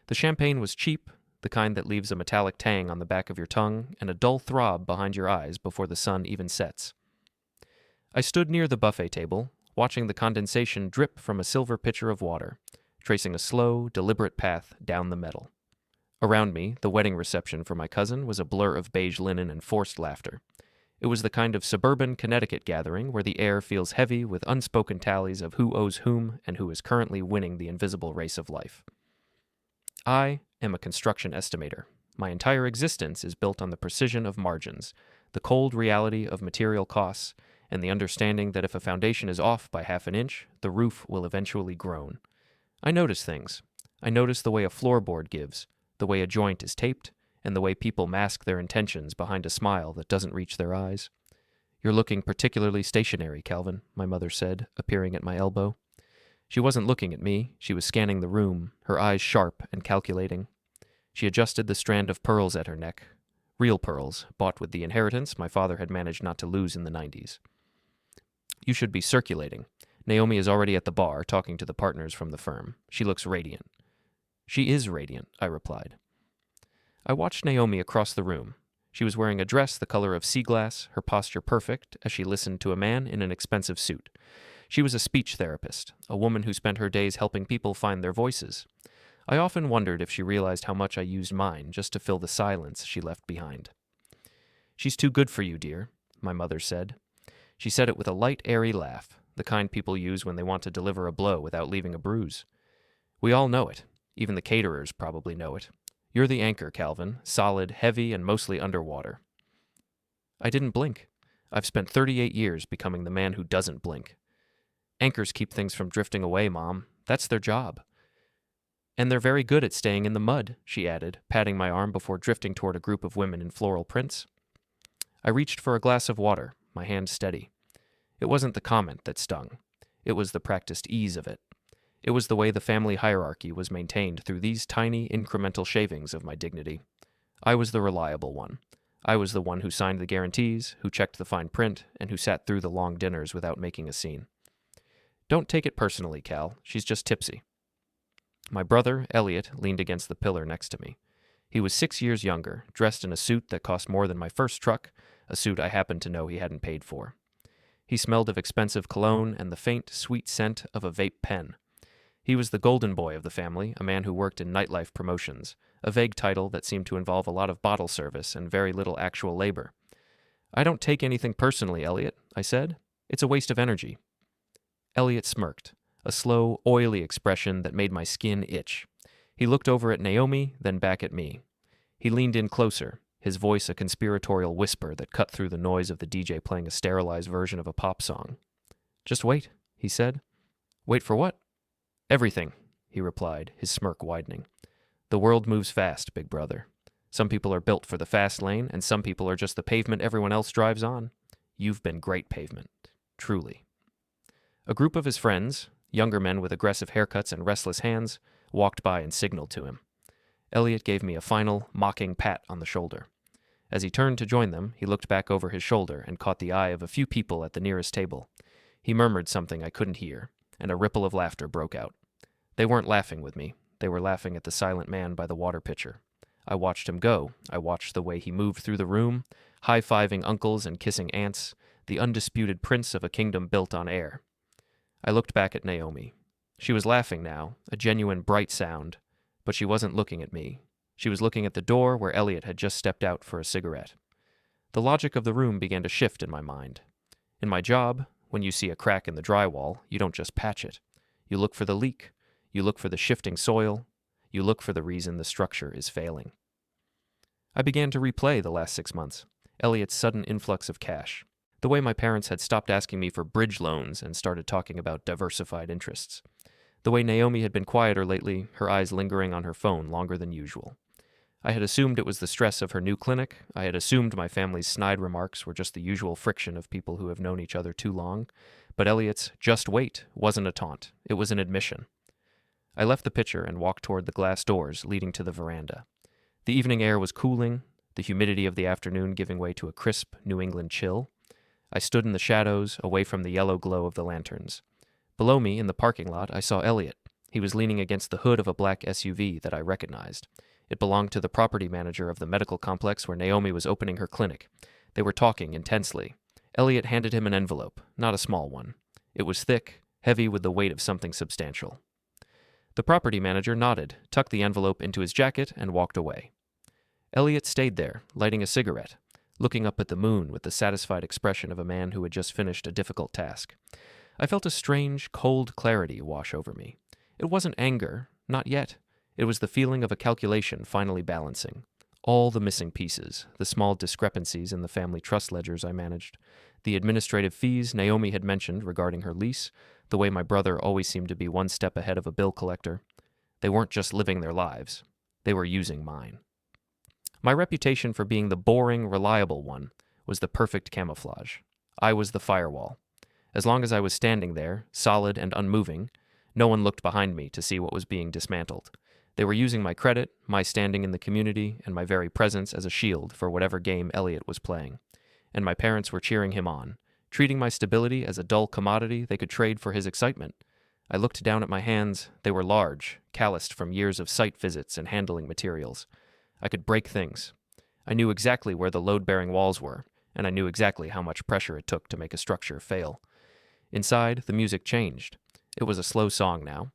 The champagne was cheap, the kind that leaves a metallic tang on the back of your tongue and a dull throb behind your eyes before the sun even sets. I stood near the buffet table, watching the condensation drip from a silver pitcher of water, tracing a slow, deliberate path down the metal. Around me, the wedding reception for my cousin was a blur of beige linen and forced laughter. It was the kind of suburban Connecticut gathering where the air feels heavy with unspoken tallies of who owes whom and who is currently winning the invisible race of life. I am a construction estimator. My entire existence is built on the precision of margins, the cold reality of material costs, and the understanding that if a foundation is off by half an inch, the roof will eventually groan. I notice things. I notice the way a floorboard gives, the way a joint is taped, and the way people mask their intentions behind a smile that doesn't reach their eyes. "You're looking particularly stationary, Calvin," my mother said, appearing at my elbow. She wasn't looking at me, she was scanning the room, her eyes sharp and calculating. She adjusted the strand of pearls at her neck. Real pearls, bought with the inheritance my father had managed not to lose in the 90s. "You should be circulating. Naomi is already at the bar, talking to the partners from the firm. She looks radiant." "She is radiant," I replied. I watched Naomi across the room. She was wearing a dress the color of sea glass, her posture perfect, as she listened to a man in an expensive suit. She was a speech therapist, a woman who spent her days helping people find their voices. I often wondered if she realized how much I used mine just to fill the silence she left behind. "She's too good for you, dear," my mother said. She said it with a light, airy laugh, the kind people use when they want to deliver a blow without leaving a bruise. "We all know it. Even the caterers probably know it. You're the anchor, Calvin, solid, heavy, and mostly underwater." I didn't blink. I've spent 38 years becoming the man who doesn't blink. "Anchors keep things from drifting away, Mom. That's their job." "And they're very good at staying in the mud," she added, patting my arm before drifting toward a group of women in floral prints. I reached for a glass of water, my hand steady. It wasn't the comment that stung. It was the practiced ease of it. It was the way the family hierarchy was maintained through these tiny, incremental shavings of my dignity. I was the reliable one. I was the one who signed the guarantees, who checked the fine print, and who sat through the long dinners without making a scene. "Don't take it personally, Cal. She's just tipsy." My brother, Elliot, leaned against the pillar next to me. He was 6 years younger, dressed in a suit that cost more than my first truck, a suit I happened to know he hadn't paid for. He smelled of expensive cologne and the faint, sweet scent of a vape pen. He was the golden boy of the family, a man who worked in nightlife promotions, a vague title that seemed to involve a lot of bottle service and very little actual labor. "I don't take anything personally, Elliot," I said. "It's a waste of energy." Elliot smirked, a slow, oily expression that made my skin itch. He looked over at Naomi, then back at me. He leaned in closer, his voice a conspiratorial whisper that cut through the noise of the DJ playing a sterilized version of a pop song. "Just wait," he said. "Wait for what?" "Everything," he replied, his smirk widening. "The world moves fast, big brother. Some people are built for the fast lane, and some people are just the pavement everyone else drives on. You've been great pavement. Truly." A group of his friends, younger men with aggressive haircuts and restless hands, walked by and signaled to him. Elliot gave me a final, mocking pat on the shoulder. As he turned to join them, he looked back over his shoulder and caught the eye of a few people at the nearest table. He murmured something I couldn't hear, and a ripple of laughter broke out. They weren't laughing with me. They were laughing at the silent man by the water pitcher. I watched him go. I watched the way he moved through the room, high-fiving uncles and kissing aunts, the undisputed prince of a kingdom built on air. I looked back at Naomi. She was laughing now, a genuine bright sound, but she wasn't looking at me. She was looking at the door where Elliot had just stepped out for a cigarette. The logic of the room began to shift in my mind. In my job, when you see a crack in the drywall, you don't just patch it. You look for the leak. You look for the shifting soil. You look for the reason the structure is failing. I began to replay the last 6 months, Elliot's sudden influx of cash, the way my parents had stopped asking me for bridge loans and started talking about diversified interests, the way Naomi had been quieter lately, her eyes lingering on her phone longer than usual. I had assumed it was the stress of her new clinic. I had assumed my family's snide remarks were just the usual friction of people who have known each other too long. But Elliot's "just wait" wasn't a taunt. It was an admission. I left the pitcher and walked toward the glass doors leading to the veranda. The evening air was cooling, the humidity of the afternoon giving way to a crisp New England chill. I stood in the shadows, away from the yellow glow of the lanterns. Below me, in the parking lot, I saw Elliot. He was leaning against the hood of a black SUV that I recognized. It belonged to the property manager of the medical complex where Naomi was opening her clinic. They were talking intensely. Elliot handed him an envelope, not a small one. It was thick, heavy with the weight of something substantial. The property manager nodded, tucked the envelope into his jacket, and walked away. Elliot stayed there, lighting a cigarette, looking up at the moon with the satisfied expression of a man who had just finished a difficult task. I felt a strange, cold clarity wash over me. It wasn't anger, not yet. It was the feeling of a calculation finally balancing. All the missing pieces, the small discrepancies in the family trust ledgers I managed, the administrative fees Naomi had mentioned regarding her lease, the way my brother always seemed to be one step ahead of a bill collector. They weren't just living their lives. They were using mine. My reputation for being the boring, reliable one was the perfect camouflage. I was the firewall. As long as I was standing there, solid and unmoving, no one looked behind me to see what was being dismantled. They were using my credit, my standing in the community, and my very presence as a shield for whatever game Elliot was playing. And my parents were cheering him on, treating my stability as a dull commodity they could trade for his excitement. I looked down at my hands. They were large, calloused from years of site visits and handling materials. I could break things. I knew exactly where the load-bearing walls were, and I knew exactly how much pressure it took to make a structure fail. Inside, the music changed. It was a slow song now.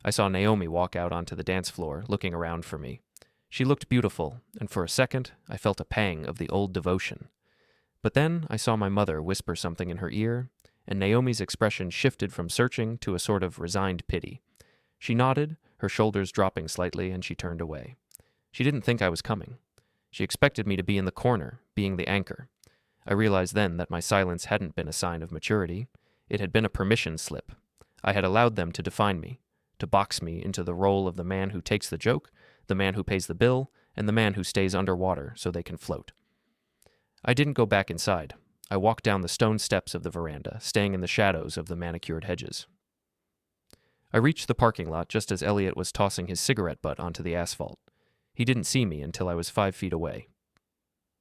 I saw Naomi walk out onto the dance floor, looking around for me. She looked beautiful, and for a second, I felt a pang of the old devotion. But then I saw my mother whisper something in her ear, and Naomi's expression shifted from searching to a sort of resigned pity. She nodded, her shoulders dropping slightly, and she turned away. She didn't think I was coming. She expected me to be in the corner, being the anchor. I realized then that my silence hadn't been a sign of maturity. It had been a permission slip. I had allowed them to define me, to box me into the role of the man who takes the joke, the man who pays the bill, and the man who stays underwater so they can float. I didn't go back inside. I walked down the stone steps of the veranda, staying in the shadows of the manicured hedges. I reached the parking lot just as Elliot was tossing his cigarette butt onto the asphalt. He didn't see me until I was 5 feet away.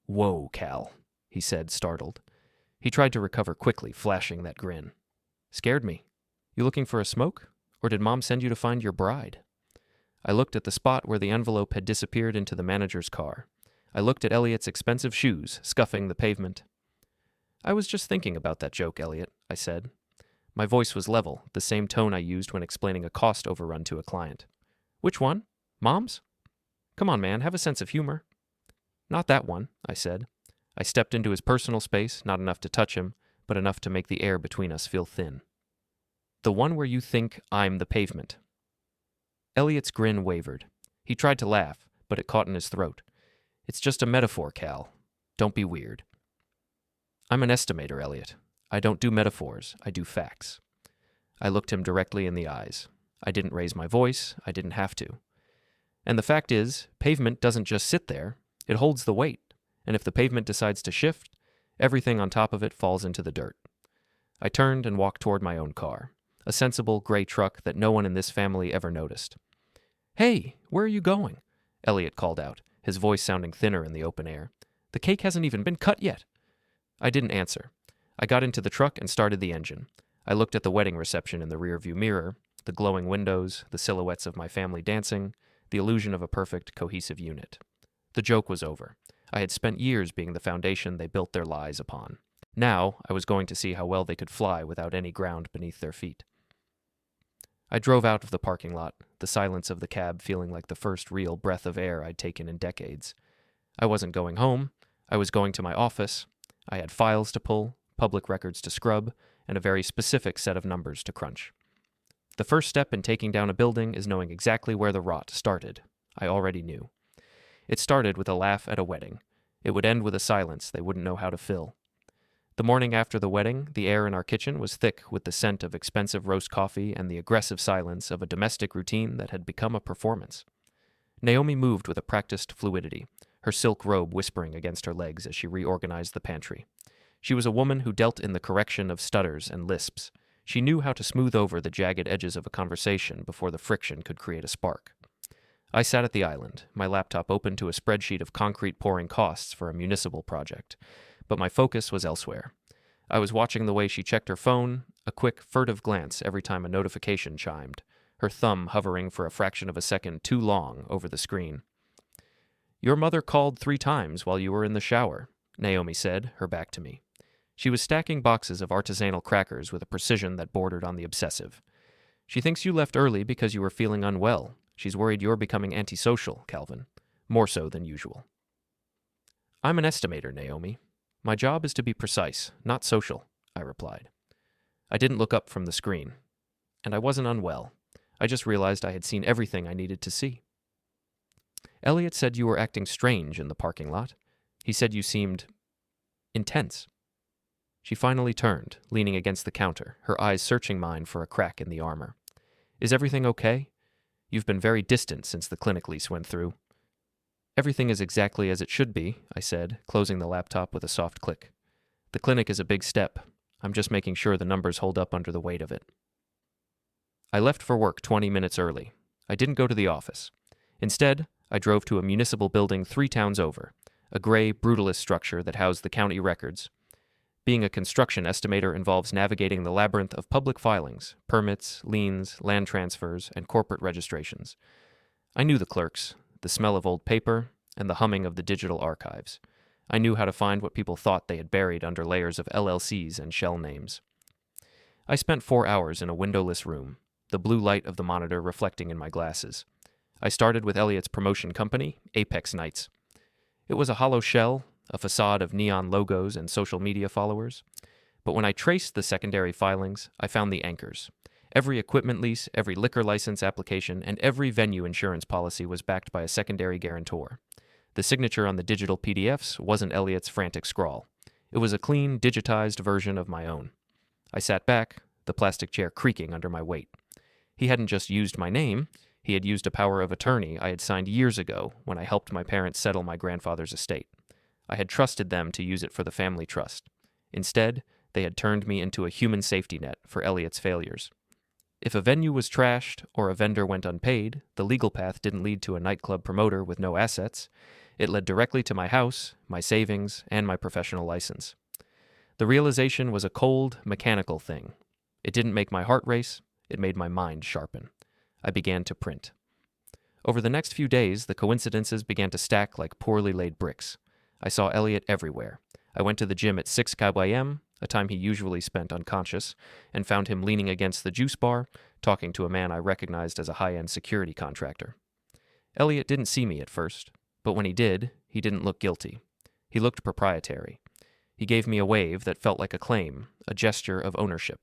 "Whoa, Cal," he said, startled. He tried to recover quickly, flashing that grin. "Scared me. You looking for a smoke? Or did Mom send you to find your bride?" I looked at the spot where the envelope had disappeared into the manager's car. I looked at Elliot's expensive shoes, scuffing the pavement. "I was just thinking about that joke, Elliot," I said. My voice was level, the same tone I used when explaining a cost overrun to a client. "Which one? Mom's? Come on, man, have a sense of humor." "Not that one," I said. I stepped into his personal space, not enough to touch him, but enough to make the air between us feel thin. "The one where you think I'm the pavement." Elliot's grin wavered. He tried to laugh, but it caught in his throat. "It's just a metaphor, Cal. Don't be weird." "I'm an estimator, Elliot. I don't do metaphors, I do facts." I looked him directly in the eyes. I didn't raise my voice, I didn't have to. And the fact is, pavement doesn't just sit there, it holds the weight, and if the pavement decides to shift, everything on top of it falls into the dirt. I turned and walked toward my own car, a sensible gray truck that no one in this family ever noticed. "Hey, where are you going?" Elliot called out, his voice sounding thinner in the open air. "The cake hasn't even been cut yet." I didn't answer. I got into the truck and started the engine. I looked at the wedding reception in the rearview mirror, the glowing windows, the silhouettes of my family dancing, the illusion of a perfect, cohesive unit. The joke was over. I had spent years being the foundation they built their lies upon. Now I was going to see how well they could fly without any ground beneath their feet. I drove out of the parking lot, the silence of the cab feeling like the first real breath of air I'd taken in decades. I wasn't going home. I was going to my office. I had files to pull, public records to scrub, and a very specific set of numbers to crunch. The first step in taking down a building is knowing exactly where the rot started. I already knew. It started with a laugh at a wedding. It would end with a silence they wouldn't know how to fill. The morning after the wedding, the air in our kitchen was thick with the scent of expensive roast coffee and the aggressive silence of a domestic routine that had become a performance. Naomi moved with a practiced fluidity, her silk robe whispering against her legs as she reorganized the pantry. She was a woman who dealt in the correction of stutters and lisps. She knew how to smooth over the jagged edges of a conversation before the friction could create a spark. I sat at the island, my laptop open to a spreadsheet of concrete pouring costs for a municipal project, but my focus was elsewhere. I was watching the way she checked her phone, a quick, furtive glance every time a notification chimed, her thumb hovering for a fraction of a second too long over the screen. "Your mother called 3 times while you were in the shower," Naomi said, her back to me. She was stacking boxes of artisanal crackers with a precision that bordered on the obsessive. "She thinks you left early because you were feeling unwell. She's worried you're becoming antisocial, Calvin. More so than usual." "I'm an estimator, Naomi. My job is to be precise, not social," I replied. I didn't look up from the screen. And I wasn't unwell. I just realized I had seen everything I needed to see. "Elliot said you were acting strange in the parking lot. He said you seemed intense." She finally turned, leaning against the counter, her eyes searching mine for a crack in the armor. "Is everything okay? You've been very distant since the clinic lease went through." "Everything is exactly as it should be," I said, closing the laptop with a soft click. "The clinic is a big step. I'm just making sure the numbers hold up under the weight of it." I left for work 20 minutes early. I didn't go to the office. Instead, I drove to a municipal building 3 towns over, a gray, brutalist structure that housed the county records. Being a construction estimator involves navigating the labyrinth of public filings, permits, liens, land transfers, and corporate registrations. I knew the clerks, the smell of old paper, and the humming of the digital archives. I knew how to find what people thought they had buried under layers of LLCs and shell names. I spent 4 hours in a windowless room, the blue light of the monitor reflecting in my glasses. I started with Elliot's promotion company, Apex Nights. It was a hollow shell, a facade of neon logos and social media followers. But when I traced the secondary filings, I found the anchors. Every equipment lease, every liquor license application, and every venue insurance policy was backed by a secondary guarantor. The signature on the digital PDFs wasn't Elliot's frantic scrawl. It was a clean, digitized version of my own. I sat back, the plastic chair creaking under my weight. He hadn't just used my name, he had used a power of attorney I had signed years ago when I helped my parents settle my grandfather's estate. I had trusted them to use it for the family trust. Instead, they had turned me into a human safety net for Elliot's failures. If a venue was trashed or a vendor went unpaid, the legal path didn't lead to a nightclub promoter with no assets. It led directly to my house, my savings, and my professional license. The realization was a cold, mechanical thing. It didn't make my heart race, it made my mind sharpen. I began to print. Over the next few days, the coincidences began to stack like poorly laid bricks. I saw Elliot everywhere. I went to the gym at 6 a.m., a time he usually spent unconscious, and found him leaning against the juice bar, talking to a man I recognized as a high-end security contractor. Elliot didn't see me at first, but when he didn't look guilty. He looked proprietary. He gave me a wave that felt like a claim, a gesture of ownership.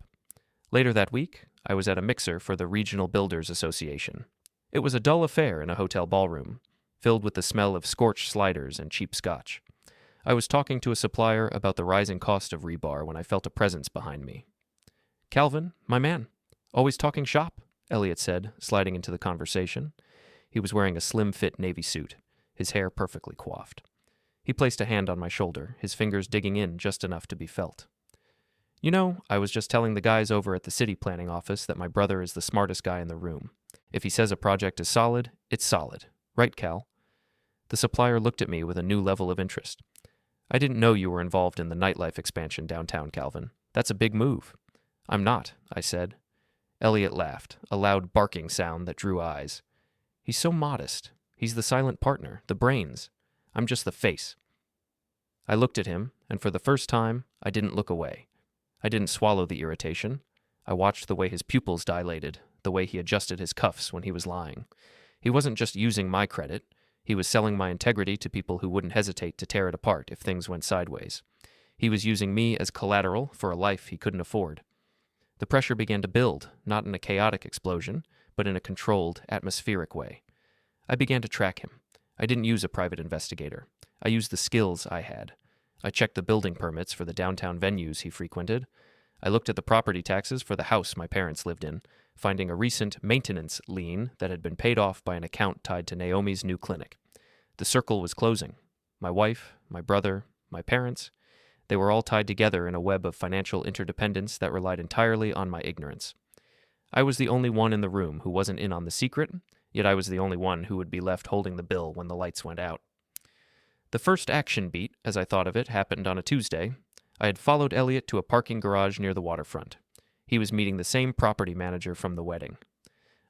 Later that week, I was at a mixer for the Regional Builders Association. It was a dull affair in a hotel ballroom, filled with the smell of scorched sliders and cheap scotch. I was talking to a supplier about the rising cost of rebar when I felt a presence behind me. "Calvin, my man. Always talking shop," Elliot said, sliding into the conversation. He was wearing a slim-fit navy suit, his hair perfectly coiffed. He placed a hand on my shoulder, his fingers digging in just enough to be felt. "You know, I was just telling the guys over at the city planning office that my brother is the smartest guy in the room. If he says a project is solid, it's solid. Right, Cal?" The supplier looked at me with a new level of interest. "I didn't know you were involved in the nightlife expansion downtown, Calvin. That's a big move." "I'm not," I said. Elliot laughed, a loud barking sound that drew eyes. "He's so modest. He's the silent partner, the brains. I'm just the face." I looked at him, and for the first time, I didn't look away. I didn't swallow the irritation. I watched the way his pupils dilated, the way he adjusted his cuffs when he was lying. He wasn't just using my credit. He was selling my integrity to people who wouldn't hesitate to tear it apart if things went sideways. He was using me as collateral for a life he couldn't afford. The pressure began to build, not in a chaotic explosion, but in a controlled, atmospheric way. I began to track him. I didn't use a private investigator. I used the skills I had. I checked the building permits for the downtown venues he frequented. I looked at the property taxes for the house my parents lived in, finding a recent maintenance lien that had been paid off by an account tied to Naomi's new clinic. The circle was closing. My wife, my brother, my parents, they were all tied together in a web of financial interdependence that relied entirely on my ignorance. I was the only one in the room who wasn't in on the secret, yet I was the only one who would be left holding the bill when the lights went out. The first action beat, as I thought of it, happened on a Tuesday. I had followed Elliot to a parking garage near the waterfront. He was meeting the same property manager from the wedding.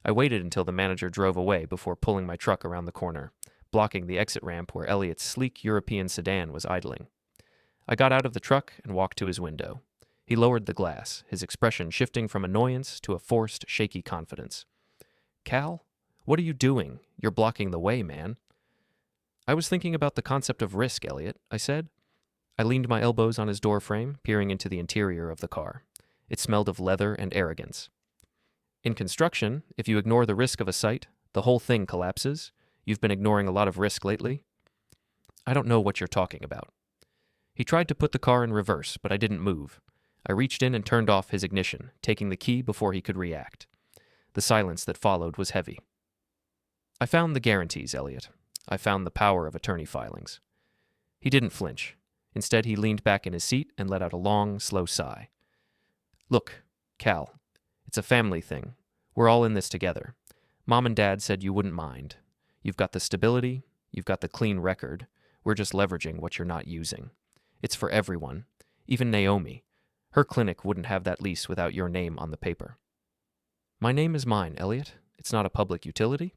I waited until the manager drove away before pulling my truck around the corner, blocking the exit ramp where Elliot's sleek European sedan was idling. I got out of the truck and walked to his window. He lowered the glass, his expression shifting from annoyance to a forced, shaky confidence. "Cal, what are you doing? You're blocking the way, man." "I was thinking about the concept of risk, Elliot," I said. I leaned my elbows on his doorframe, peering into the interior of the car. It smelled of leather and arrogance. "In construction, if you ignore the risk of a site, the whole thing collapses. You've been ignoring a lot of risk lately." "I don't know what you're talking about." He tried to put the car in reverse, but I didn't move. I reached in and turned off his ignition, taking the key before he could react. The silence that followed was heavy. "I found the guarantees, Elliot. I found the power of attorney filings." He didn't flinch. Instead, he leaned back in his seat and let out a long, slow sigh. "Look, Cal, it's a family thing. We're all in this together. Mom and Dad said you wouldn't mind. You've got the stability, you've got the clean record. We're just leveraging what you're not using. It's for everyone, even Naomi. Her clinic wouldn't have that lease without your name on the paper." "My name is mine, Elliot. It's not a public utility."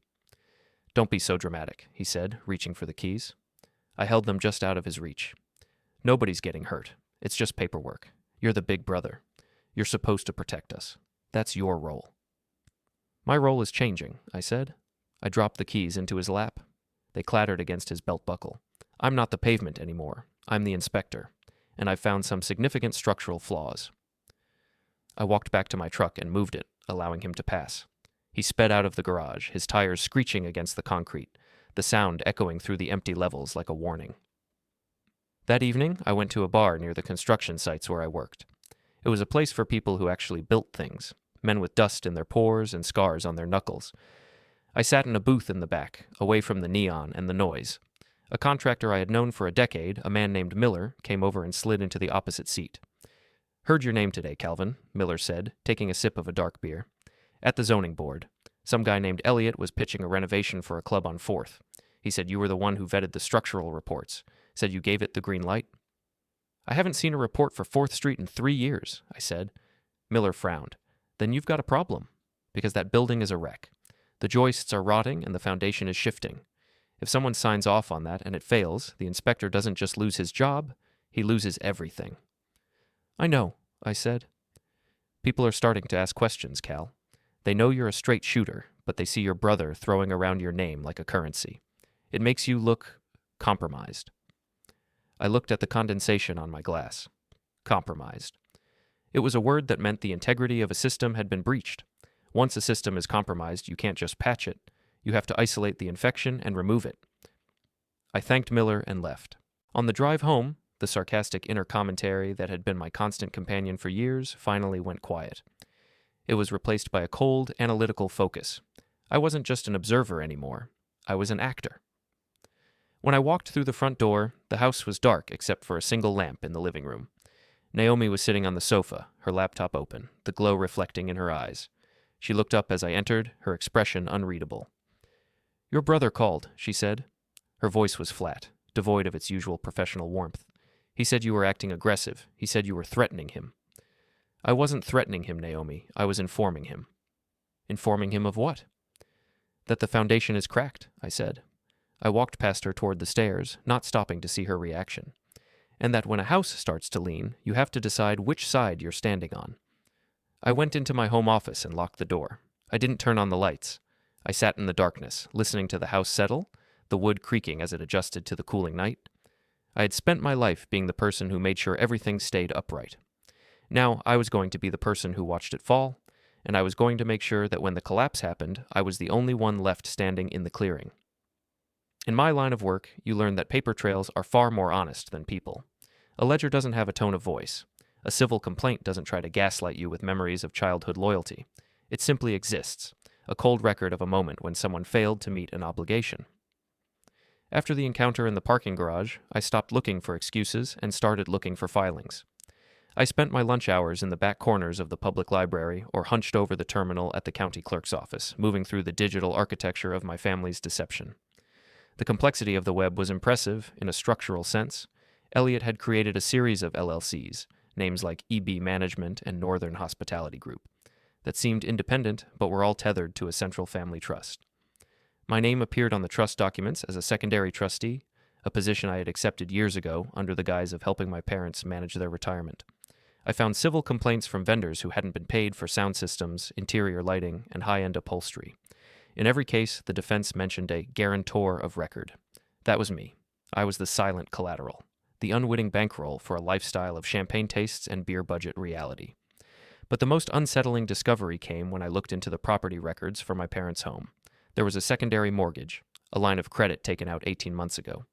"Don't be so dramatic," he said, reaching for the keys. I held them just out of his reach. "Nobody's getting hurt. It's just paperwork. You're the big brother. You're supposed to protect us. That's your role." "My role is changing," I said. I dropped the keys into his lap. They clattered against his belt buckle. "I'm not the pavement anymore. I'm the inspector, and I've found some significant structural flaws." I walked back to my truck and moved it, allowing him to pass. He sped out of the garage, his tires screeching against the concrete, the sound echoing through the empty levels like a warning. That evening, I went to a bar near the construction sites where I worked. It was a place for people who actually built things, men with dust in their pores and scars on their knuckles. I sat in a booth in the back, away from the neon and the noise. A contractor I had known for a decade, a man named Miller, came over and slid into the opposite seat. "Heard your name today, Calvin," Miller said, taking a sip of a dark beer. "At the zoning board. Some guy named Elliot was pitching a renovation for a club on 4th. He said you were the one who vetted the structural reports. Said you gave it the green light." "I haven't seen a report for 4th Street in 3 years," I said. Miller frowned. "Then you've got a problem, because that building is a wreck. The joists are rotting and the foundation is shifting. If someone signs off on that and it fails, the inspector doesn't just lose his job, he loses everything." "I know," I said. "People are starting to ask questions, Cal. They know you're a straight shooter, but they see your brother throwing around your name like a currency. It makes you look compromised." I looked at the condensation on my glass. Compromised. It was a word that meant the integrity of a system had been breached. Once a system is compromised, you can't just patch it. You have to isolate the infection and remove it. I thanked Miller and left. On the drive home, the sarcastic inner commentary that had been my constant companion for years finally went quiet. It was replaced by a cold, analytical focus. I wasn't just an observer anymore. I was an actor. When I walked through the front door, the house was dark except for a single lamp in the living room. Naomi was sitting on the sofa, her laptop open, the glow reflecting in her eyes. She looked up as I entered, her expression unreadable. "Your brother called," she said. Her voice was flat, devoid of its usual professional warmth. "He said you were acting aggressive. He said you were threatening him." "I wasn't threatening him, Naomi. I was informing him." "Informing him of what?" "That the foundation is cracked," I said. I walked past her toward the stairs, not stopping to see her reaction. "And that when a house starts to lean, you have to decide which side you're standing on." I went into my home office and locked the door. I didn't turn on the lights. I sat in the darkness, listening to the house settle, the wood creaking as it adjusted to the cooling night. I had spent my life being the person who made sure everything stayed upright. Now I was going to be the person who watched it fall, and I was going to make sure that when the collapse happened, I was the only one left standing in the clearing. In my line of work, you learn that paper trails are far more honest than people. A ledger doesn't have a tone of voice. A civil complaint doesn't try to gaslight you with memories of childhood loyalty. It simply exists, a cold record of a moment when someone failed to meet an obligation. After the encounter in the parking garage, I stopped looking for excuses and started looking for filings. I spent my lunch hours in the back corners of the public library or hunched over the terminal at the county clerk's office, moving through the digital architecture of my family's deception. The complexity of the web was impressive in a structural sense. Elliot had created a series of LLCs, names like EB Management and Northern Hospitality Group. that seemed independent but were all tethered to a central family trust. My name appeared on the trust documents as a secondary trustee, a position I had accepted years ago under the guise of helping my parents manage their retirement. I found civil complaints from vendors who hadn't been paid for sound systems, interior lighting, and high-end upholstery. In every case, the defense mentioned a guarantor of record. That was me. I was the silent collateral, the unwitting bankroll for a lifestyle of champagne tastes and beer budget reality. But the most unsettling discovery came when I looked into the property records for my parents' home. There was a secondary mortgage, a line of credit taken out 18 months ago.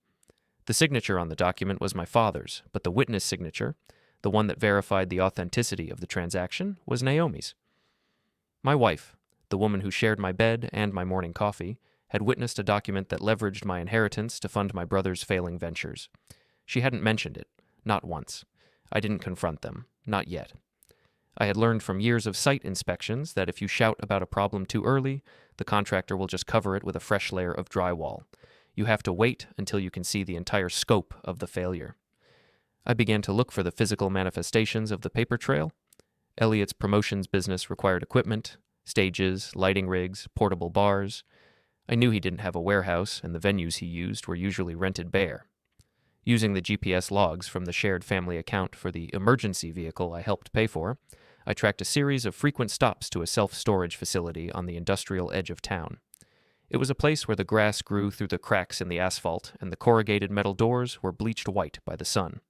The signature on the document was my father's, but the witness signature, the one that verified the authenticity of the transaction, was Naomi's. My wife, the woman who shared my bed and my morning coffee, had witnessed a document that leveraged my inheritance to fund my brother's failing ventures. She hadn't mentioned it, not once. I didn't confront them, not yet. I had learned from years of site inspections that if you shout about a problem too early, the contractor will just cover it with a fresh layer of drywall. You have to wait until you can see the entire scope of the failure. I began to look for the physical manifestations of the paper trail. Elliot's promotions business required equipment, stages, lighting rigs, portable bars. I knew he didn't have a warehouse, and the venues he used were usually rented bare. Using the GPS logs from the shared family account for the emergency vehicle I helped pay for, I tracked a series of frequent stops to a self-storage facility on the industrial edge of town. It was a place where the grass grew through the cracks in the asphalt, and the corrugated metal doors were bleached white by the sun.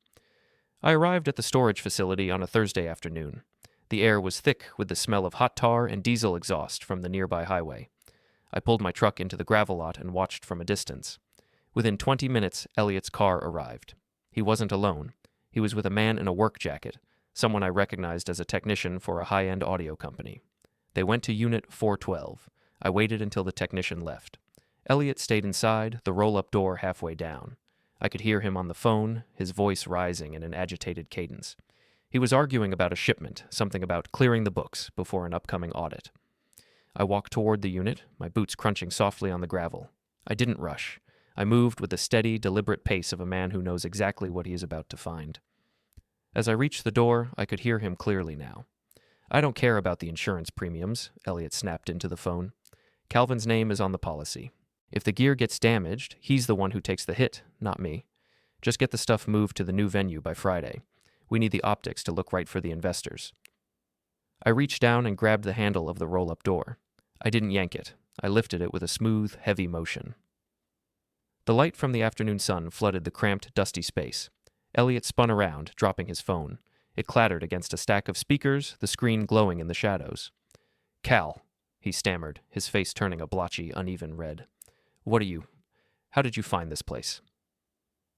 I arrived at the storage facility on a Thursday afternoon. The air was thick with the smell of hot tar and diesel exhaust from the nearby highway. I pulled my truck into the gravel lot and watched from a distance. Within 20 minutes, Elliot's car arrived. He wasn't alone. He was with a man in a work jacket, someone I recognized as a technician for a high-end audio company. They went to Unit 412. I waited until the technician left. Elliot stayed inside, the roll-up door halfway down. I could hear him on the phone, his voice rising in an agitated cadence. He was arguing about a shipment, something about clearing the books before an upcoming audit. I walked toward the unit, my boots crunching softly on the gravel. I didn't rush. I moved with the steady, deliberate pace of a man who knows exactly what he is about to find. As I reached the door, I could hear him clearly now. "I don't care about the insurance premiums," Elliot snapped into the phone. "Calvin's name is on the policy. If the gear gets damaged, he's the one who takes the hit, not me. Just get the stuff moved to the new venue by Friday. We need the optics to look right for the investors." I reached down and grabbed the handle of the roll-up door. I didn't yank it. I lifted it with a smooth, heavy motion. The light from the afternoon sun flooded the cramped, dusty space. Elliot spun around, dropping his phone. It clattered against a stack of speakers, the screen glowing in the shadows. "Cal," he stammered, his face turning a blotchy, uneven red. How did you find this place?"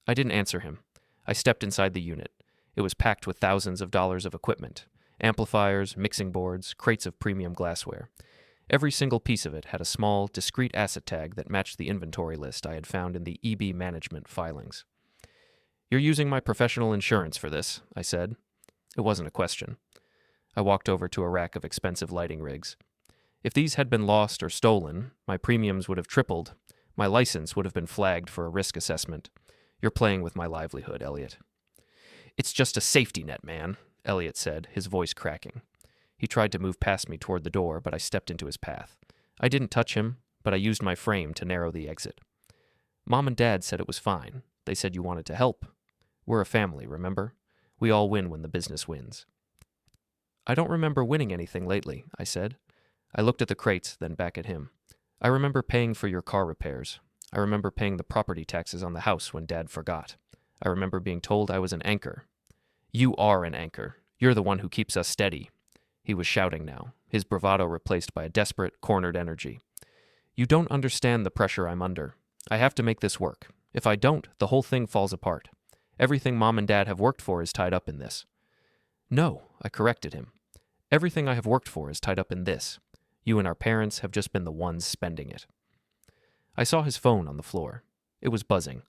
I didn't answer him. I stepped inside the unit. It was packed with thousands of dollars of equipment. Amplifiers, mixing boards, crates of premium glassware. Every single piece of it had a small, discrete asset tag that matched the inventory list I had found in the EB management filings. "You're using my professional insurance for this," I said. It wasn't a question. I walked over to a rack of expensive lighting rigs. If these had been lost or stolen, my premiums would have tripled. My license would have been flagged for a risk assessment. You're playing with my livelihood, Elliot. "It's just a safety net, man," Elliot said, his voice cracking. He tried to move past me toward the door, but I stepped into his path. I didn't touch him, but I used my frame to narrow the exit. "Mom and Dad said it was fine. They said you wanted to help. We're a family, remember? We all win when the business wins." "I don't remember winning anything lately," I said. I looked at the crates, then back at him. "I remember paying for your car repairs. I remember paying the property taxes on the house when Dad forgot. I remember being told I was an anchor." "You are an anchor. You're the one who keeps us steady." He was shouting now, his bravado replaced by a desperate, cornered energy. "You don't understand the pressure I'm under. I have to make this work. If I don't, the whole thing falls apart. Everything Mom and Dad have worked for is tied up in this." "No," I corrected him. "Everything I have worked for is tied up in this. You and our parents have just been the ones spending it." I saw his phone on the floor. It was buzzing.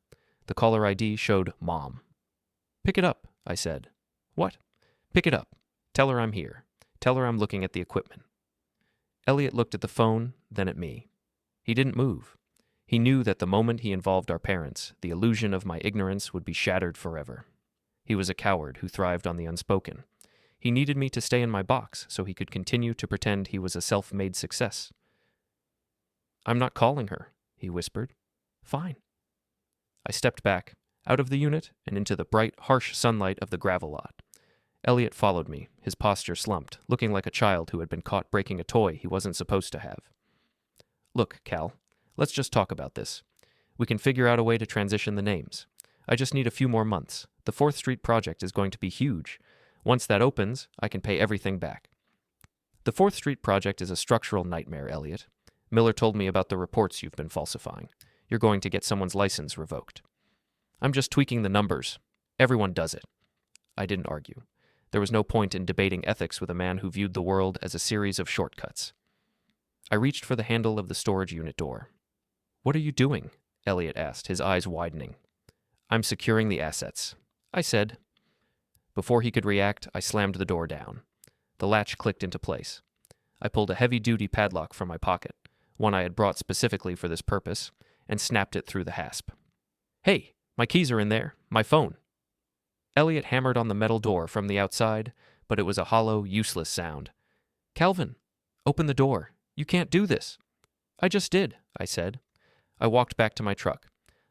The caller ID showed Mom. "Pick it up," I said. "What?" "Pick it up. Tell her I'm here. Tell her I'm looking at the equipment." Elliot looked at the phone, then at me. He didn't move. He knew that the moment he involved our parents, the illusion of my ignorance would be shattered forever. He was a coward who thrived on the unspoken. He needed me to stay in my box so he could continue to pretend he was a self-made success. "I'm not calling her," he whispered. "Fine." I stepped back, out of the unit and into the bright, harsh sunlight of the gravel lot. Elliot followed me, his posture slumped, looking like a child who had been caught breaking a toy he wasn't supposed to have. "Look, Cal, let's just talk about this. We can figure out a way to transition the names. I just need a few more months. The 4th Street project is going to be huge. Once that opens, I can pay everything back." "The 4th Street project is a structural nightmare, Elliot. Miller told me about the reports you've been falsifying. You're going to get someone's license revoked." "I'm just tweaking the numbers. Everyone does it." I didn't argue. There was no point in debating ethics with a man who viewed the world as a series of shortcuts. I reached for the handle of the storage unit door. "What are you doing?" Elliot asked, his eyes widening. "I'm securing the assets," I said. Before he could react, I slammed the door down. The latch clicked into place. I pulled a heavy-duty padlock from my pocket, one I had brought specifically for this purpose, and snapped it through the hasp. "Hey, my keys are in there. My phone." Elliot hammered on the metal door from the outside, but it was a hollow, useless sound. "Calvin, open the door. You can't do this." "I just did," I said. I walked back to my truck.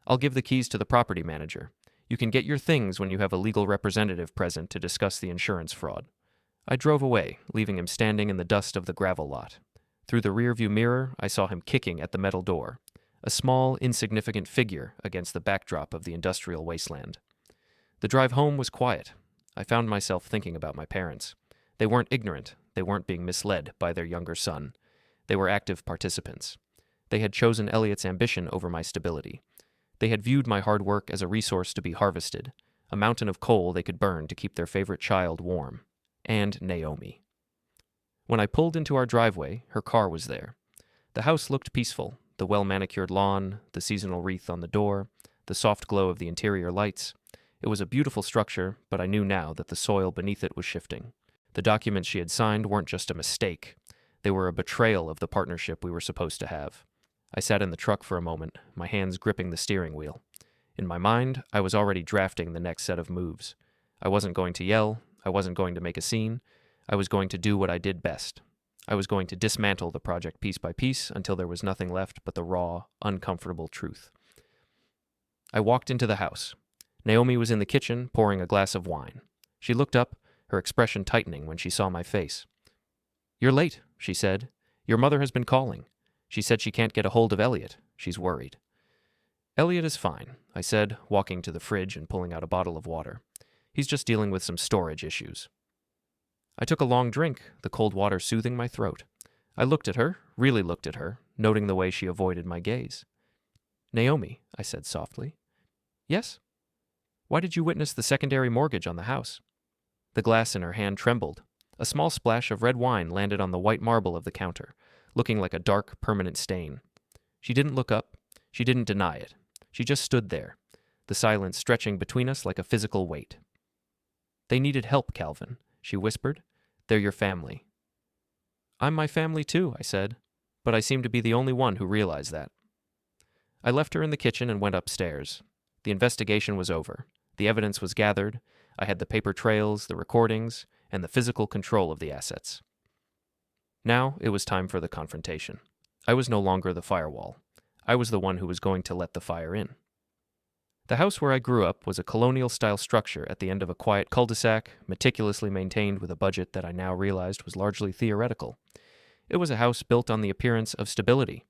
"I'll give the keys to the property manager. You can get your things when you have a legal representative present to discuss the insurance fraud." I drove away, leaving him standing in the dust of the gravel lot. Through the rearview mirror, I saw him kicking at the metal door, a small, insignificant figure against the backdrop of the industrial wasteland. The drive home was quiet. I found myself thinking about my parents. They weren't ignorant. They weren't being misled by their younger son. They were active participants. They had chosen Elliot's ambition over my stability. They had viewed my hard work as a resource to be harvested, a mountain of coal they could burn to keep their favorite child warm. And Naomi. When I pulled into our driveway, her car was there. The house looked peaceful, the well-manicured lawn, the seasonal wreath on the door, the soft glow of the interior lights. It was a beautiful structure, but I knew now that the soil beneath it was shifting. The documents she had signed weren't just a mistake. They were a betrayal of the partnership we were supposed to have. I sat in the truck for a moment, my hands gripping the steering wheel. In my mind, I was already drafting the next set of moves. I wasn't going to yell. I wasn't going to make a scene. I was going to do what I did best. I was going to dismantle the project piece by piece until there was nothing left but the raw, uncomfortable truth. I walked into the house. Naomi was in the kitchen, pouring a glass of wine. She looked up, her expression tightening when she saw my face. "You're late," she said. "Your mother has been calling. She said she can't get a hold of Elliot. She's worried." "Elliot is fine," I said, walking to the fridge and pulling out a bottle of water. "He's just dealing with some storage issues." I took a long drink, the cold water soothing my throat. I looked at her, really looked at her, noting the way she avoided my gaze. "Naomi," I said softly. "Yes?" "Why did you witness the secondary mortgage on the house?" The glass in her hand trembled. A small splash of red wine landed on the white marble of the counter, looking like a dark, permanent stain. She didn't look up. She didn't deny it. She just stood there, the silence stretching between us like a physical weight. "They needed help, Calvin," she whispered. "They're your family." "I'm my family too," I said, but I seemed to be the only one who realized that. I left her in the kitchen and went upstairs. The investigation was over. The evidence was gathered. I had the paper trails, the recordings, and the physical control of the assets. Now it was time for the confrontation. I was no longer the firewall. I was the one who was going to let the fire in. The house where I grew up was a colonial-style structure at the end of a quiet cul-de-sac, meticulously maintained with a budget that I now realized was largely theoretical. It was a house built on the appearance of stability.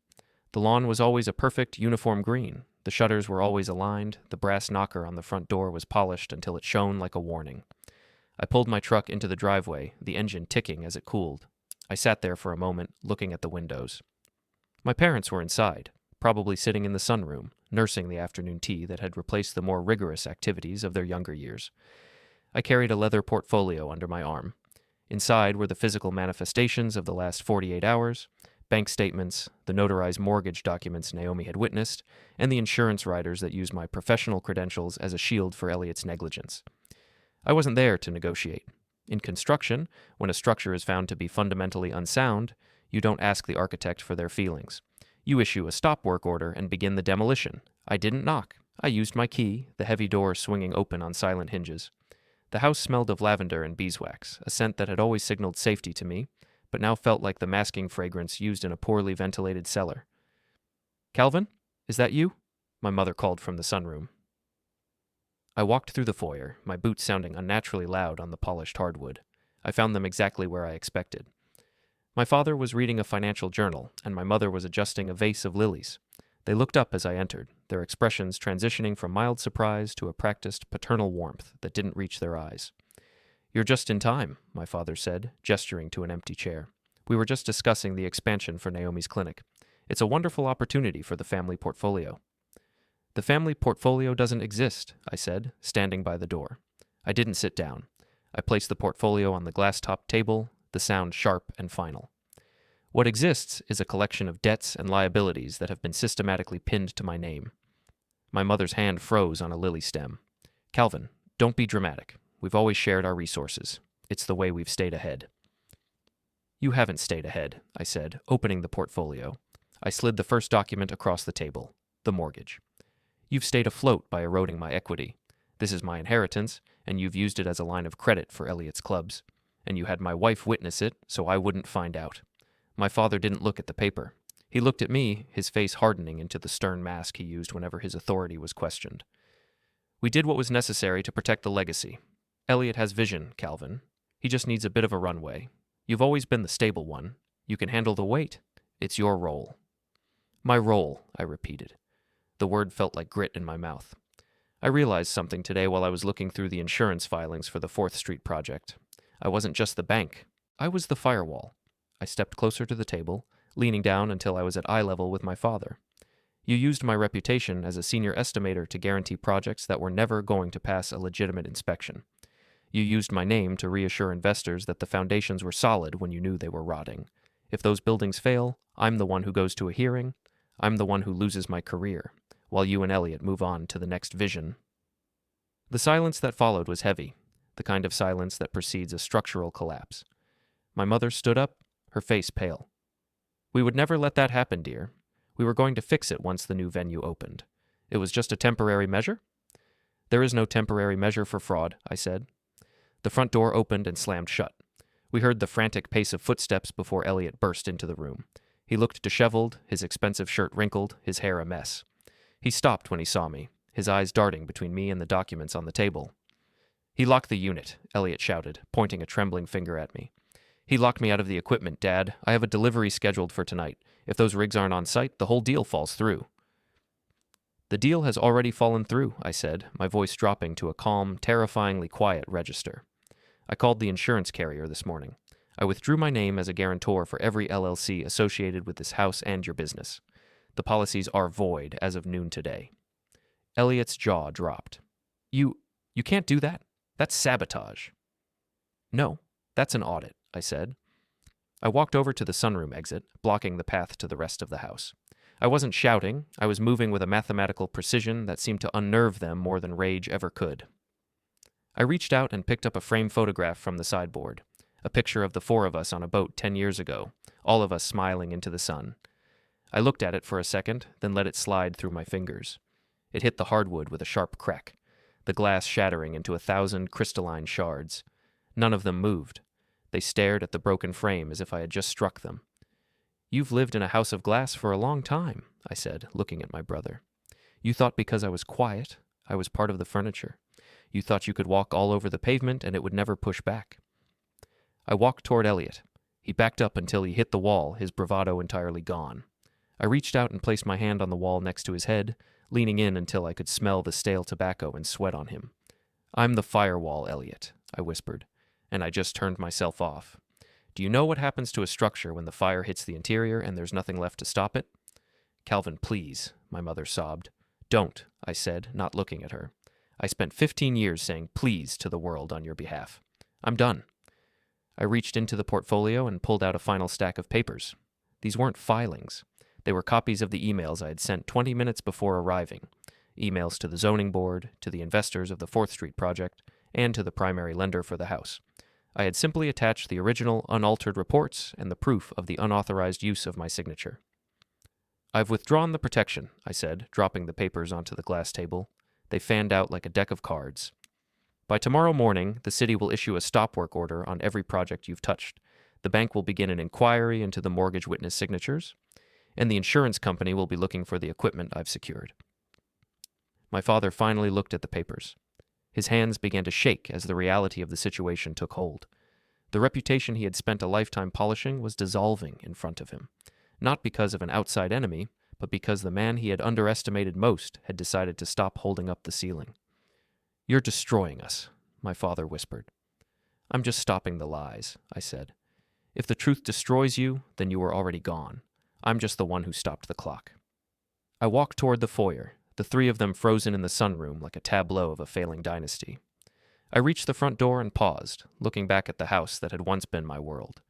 The lawn was always a perfect, uniform green. The shutters were always aligned. The brass knocker on the front door was polished until it shone like a warning. I pulled my truck into the driveway, the engine ticking as it cooled. I sat there for a moment, looking at the windows. My parents were inside, probably sitting in the sunroom, nursing the afternoon tea that had replaced the more rigorous activities of their younger years. I carried a leather portfolio under my arm. Inside were the physical manifestations of the last 48 hours, bank statements, the notarized mortgage documents Naomi had witnessed, and the insurance riders that used my professional credentials as a shield for Elliot's negligence. I wasn't there to negotiate. In construction, when a structure is found to be fundamentally unsound, you don't ask the architect for their feelings. You issue a stop work order and begin the demolition. I didn't knock. I used my key, the heavy door swinging open on silent hinges. The house smelled of lavender and beeswax, a scent that had always signaled safety to me, but now felt like the masking fragrance used in a poorly ventilated cellar. "Calvin, is that you?" my mother called from the sunroom. I walked through the foyer, my boots sounding unnaturally loud on the polished hardwood. I found them exactly where I expected. My father was reading a financial journal, and my mother was adjusting a vase of lilies. They looked up as I entered, their expressions transitioning from mild surprise to a practiced paternal warmth that didn't reach their eyes. "You're just in time," my father said, gesturing to an empty chair. "We were just discussing the expansion for Naomi's clinic. It's a wonderful opportunity for the family portfolio." "The family portfolio doesn't exist," I said, standing by the door. I didn't sit down. I placed the portfolio on the glass-topped table, the sound sharp and final. "What exists is a collection of debts and liabilities that have been systematically pinned to my name." My mother's hand froze on a lily stem. "Calvin, don't be dramatic. We've always shared our resources. It's the way we've stayed ahead." "You haven't stayed ahead," I said, opening the portfolio. I slid the first document across the table, the mortgage. "You've stayed afloat by eroding my equity. This is my inheritance, and you've used it as a line of credit for Elliot's clubs. And you had my wife witness it, so I wouldn't find out." My father didn't look at the paper. He looked at me, his face hardening into the stern mask he used whenever his authority was questioned. "We did what was necessary to protect the legacy. Elliot has vision, Calvin. He just needs a bit of a runway. You've always been the stable one. You can handle the weight. It's your role." "My role," I repeated. The word felt like grit in my mouth. I realized something today while I was looking through the insurance filings for the 4th Street project. I wasn't just the bank. I was the firewall. I stepped closer to the table, leaning down until I was at eye level with my father. "You used my reputation as a senior estimator to guarantee projects that were never going to pass a legitimate inspection. You used my name to reassure investors that the foundations were solid when you knew they were rotting. If those buildings fail, I'm the one who goes to a hearing. I'm the one who loses my career, while you and Elliot move on to the next vision." The silence that followed was heavy, the kind of silence that precedes a structural collapse. My mother stood up, her face pale. "We would never let that happen, dear. We were going to fix it once the new venue opened. It was just a temporary measure?" "There is no temporary measure for fraud," I said. The front door opened and slammed shut. We heard the frantic pace of footsteps before Elliot burst into the room. He looked disheveled, his expensive shirt wrinkled, his hair a mess. He stopped when he saw me, his eyes darting between me and the documents on the table. "He locked the unit," Elliot shouted, pointing a trembling finger at me. "He locked me out of the equipment, Dad. I have a delivery scheduled for tonight. If those rigs aren't on site, the whole deal falls through." "The deal has already fallen through," I said, my voice dropping to a calm, terrifyingly quiet register. "I called the insurance carrier this morning. I withdrew my name as a guarantor for every LLC associated with this house and your business. The policies are void as of noon today." Elliot's jaw dropped. You can't do that. That's sabotage." "No, that's an audit," I said. I walked over to the sunroom exit, blocking the path to the rest of the house. I wasn't shouting. I was moving with a mathematical precision that seemed to unnerve them more than rage ever could. I reached out and picked up a framed photograph from the sideboard, a picture of the 4 of us on a boat 10 years ago, all of us smiling into the sun. I looked at it for a second, then let it slide through my fingers. It hit the hardwood with a sharp crack, the glass shattering into 1,000 crystalline shards. None of them moved. They stared at the broken frame as if I had just struck them. "You've lived in a house of glass for a long time," I said, looking at my brother. "You thought because I was quiet, I was part of the furniture. You thought you could walk all over the pavement and it would never push back." I walked toward Elliot. He backed up until he hit the wall, his bravado entirely gone. I reached out and placed my hand on the wall next to his head, leaning in until I could smell the stale tobacco and sweat on him. "I'm the firewall, Elliot," I whispered, and I just turned myself off. "Do you know what happens to a structure when the fire hits the interior and there's nothing left to stop it?" "Calvin, please," my mother sobbed. "Don't," I said, not looking at her. "I spent 15 years saying please to the world on your behalf. I'm done." I reached into the portfolio and pulled out a final stack of papers. These weren't filings. They were copies of the emails I had sent 20 minutes before arriving. Emails to the zoning board, to the investors of the 4th Street project, and to the primary lender for the house. I had simply attached the original, unaltered reports and the proof of the unauthorized use of my signature. "I've withdrawn the protection," I said, dropping the papers onto the glass table. They fanned out like a deck of cards. By tomorrow morning, the city will issue a stop work order on every project you've touched. The bank will begin an inquiry into the mortgage witness signatures, and the insurance company will be looking for the equipment I've secured. My father finally looked at the papers. His hands began to shake as the reality of the situation took hold. The reputation he had spent a lifetime polishing was dissolving in front of him, not because of an outside enemy, but because the man he had underestimated most had decided to stop holding up the ceiling. "You're destroying us," my father whispered. "I'm just stopping the lies," I said. "If the truth destroys you, then you were already gone. I'm just the one who stopped the clock." I walked toward the foyer, the three of them frozen in the sunroom like a tableau of a failing dynasty. I reached the front door and paused, looking back at the house that had once been my world.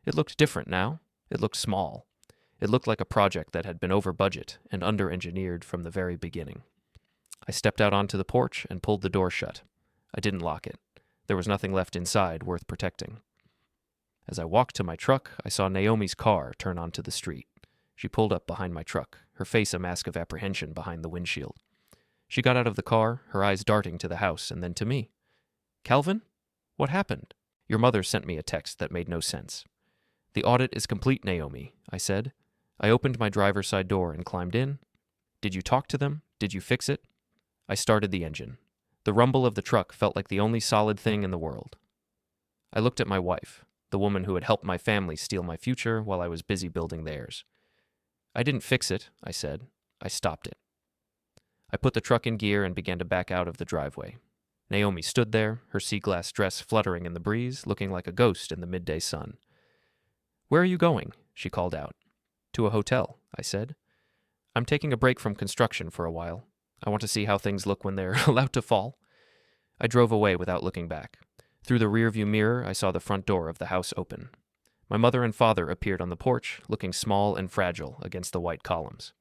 It looked different now. It looked small. It looked like a project that had been over budget and under-engineered from the very beginning. I stepped out onto the porch and pulled the door shut. I didn't lock it. There was nothing left inside worth protecting. As I walked to my truck, I saw Naomi's car turn onto the street. She pulled up behind my truck, her face a mask of apprehension behind the windshield. She got out of the car, her eyes darting to the house and then to me. "Calvin? What happened?" "Your mother sent me a text that made no sense." "The audit is complete, Naomi," I said. I opened my driver's side door and climbed in. "Did you talk to them? Did you fix it?" I started the engine. The rumble of the truck felt like the only solid thing in the world. I looked at my wife, the woman who had helped my family steal my future while I was busy building theirs. "I didn't fix it," I said. "I stopped it." I put the truck in gear and began to back out of the driveway. Naomi stood there, her sea glass dress fluttering in the breeze, looking like a ghost in the midday sun. "Where are you going?" she called out. "To a hotel," I said. "I'm taking a break from construction for a while. I want to see how things look when they're allowed to fall." I drove away without looking back. Through the rearview mirror, I saw the front door of the house open. My mother and father appeared on the porch, looking small and fragile against the white columns.